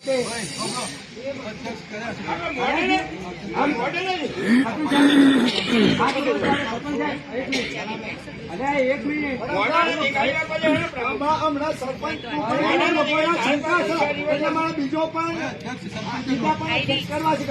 Okay એક minute હમણાં સરપંચ એટલે મારા બીજો પણ કરવા છે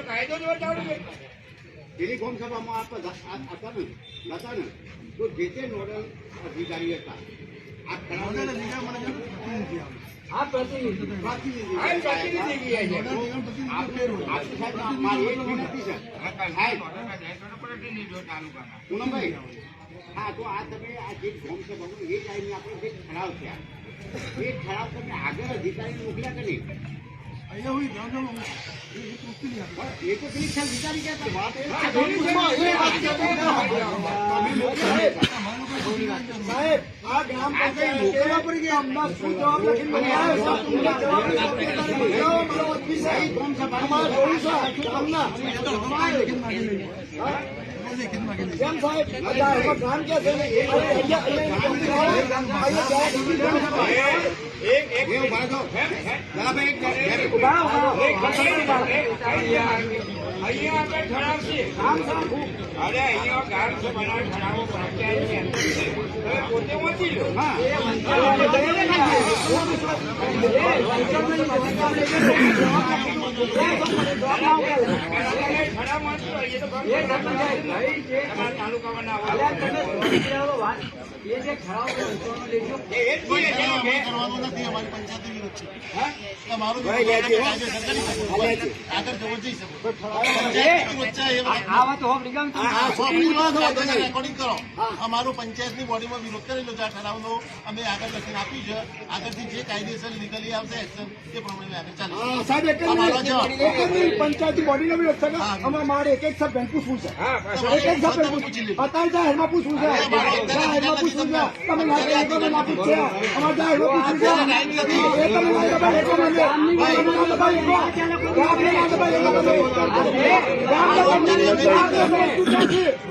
કાયદો જેની કોમ સભામાં હતા ને તો જે તે નોડલ અધિકારી હતા આ પ્રતિનિધિ પૂનમભાઈ હા તો આ તમે આ જે કોમ સભામાં એ ટાઈમે આપણે જે ઠરાવ થયા એ ઠરાવ તમે આગળ અધિકારી મોકલ્યા કે નહીં એ તો પેલી ખ્યાલ વિચારી ગયા સાહેબ આ ગ્રામ પંચાયત મોકલવા પડી ગયા અમદાવાદ શું જવાબ લખીને કેમ સાહેબ ગામ ક્યાં અમારું પંચાયતની બોડીમાં વિરોધ કરેલો છે. આ ઠરાવનો અમે આગળ લખીને આપ્યું છે. આગળથી જે કાયદેસર લીગલી આવશે એક્શન એ પ્રમાણે આગળ ચાલે. પંચાયતી બોડીનો વિરોધ છે. અમારે મારે એક એક સબ પૂછવું છે. અત્યારે જાહેરમાં પૂછવું છે. જાહેરમાં પૂછવું છે. તમે ના પૂછશે અમારે જાહેરમાં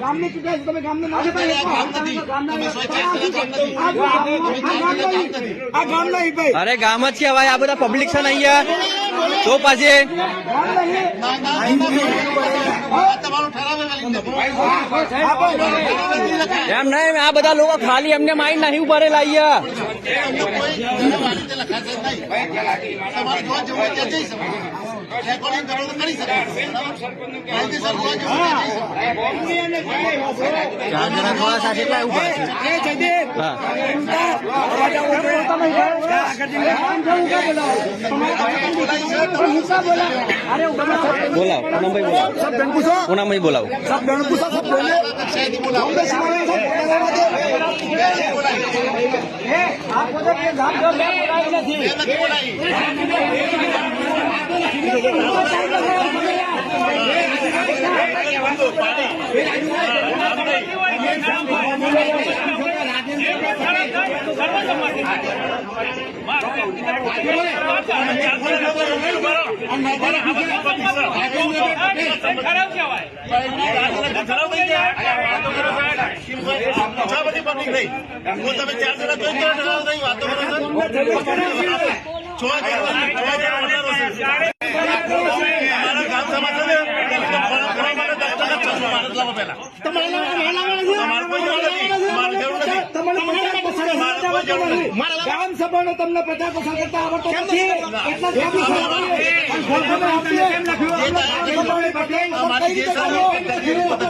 ગામને ચૂક્યા છે. તમે ગામને ના આ ગામ નહીં ભાઈ. અરે ગામ જ છે ભાઈ. આ બધા પબ્લિક છે ને અહીંયા તો પાછી એમ નહીં. આ બધા લોકો ખાલી એમને માઇન્ડ નહીં ઉભરેલા અહીંયા. બોલાવો પૂનમભાઈ બોલાવો. ગામ સભાનો તમને 50% કરતા આવડતો નથી.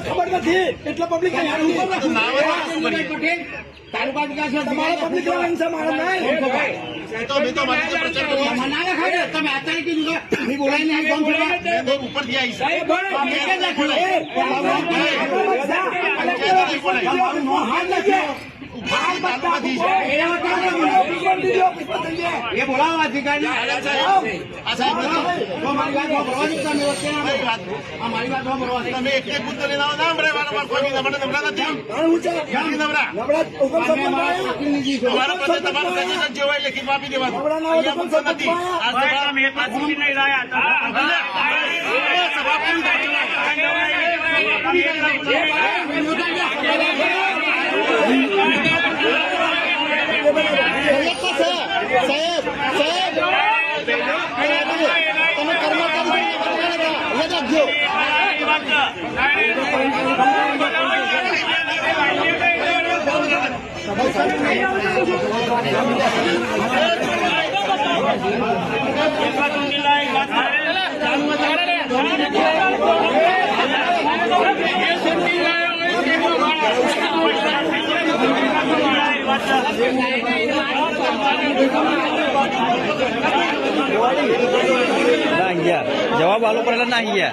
ખબર નથી એટલે પબ્લિક તાલુકા વિકાસ તમારે પબ્લિક તમે અત્યારે કીધું બોલાઈને ઉપરથી આવી તાલુકાથી છે. એ બોલાવો અધિકારી. આ સાહેબ તો મારી વાત સાંભળવા જ તમે વચ્ચે ના કઈ બોલો. વાત? આ મારી વાત સાંભળવા. તમે એક મુદ્દો લઈને આવો ના ભરે વારંવાર કોઈ બી તમને નબળા નથી નથી નબળા તમે મારા પ્રતિનિધિ છો. તમારા પાસે તમારું સજેશન જે હોય લેખિતમાં આપી દેવાનું અહીંયા મુદ્દો નથી આ સભા સભા પૂરી થાય. સાહેબ સાહેબ તમે કર્મચારી યાદ રાખજો. ના અહીંયા જવાબ આલો પડેલા ના અહીંયા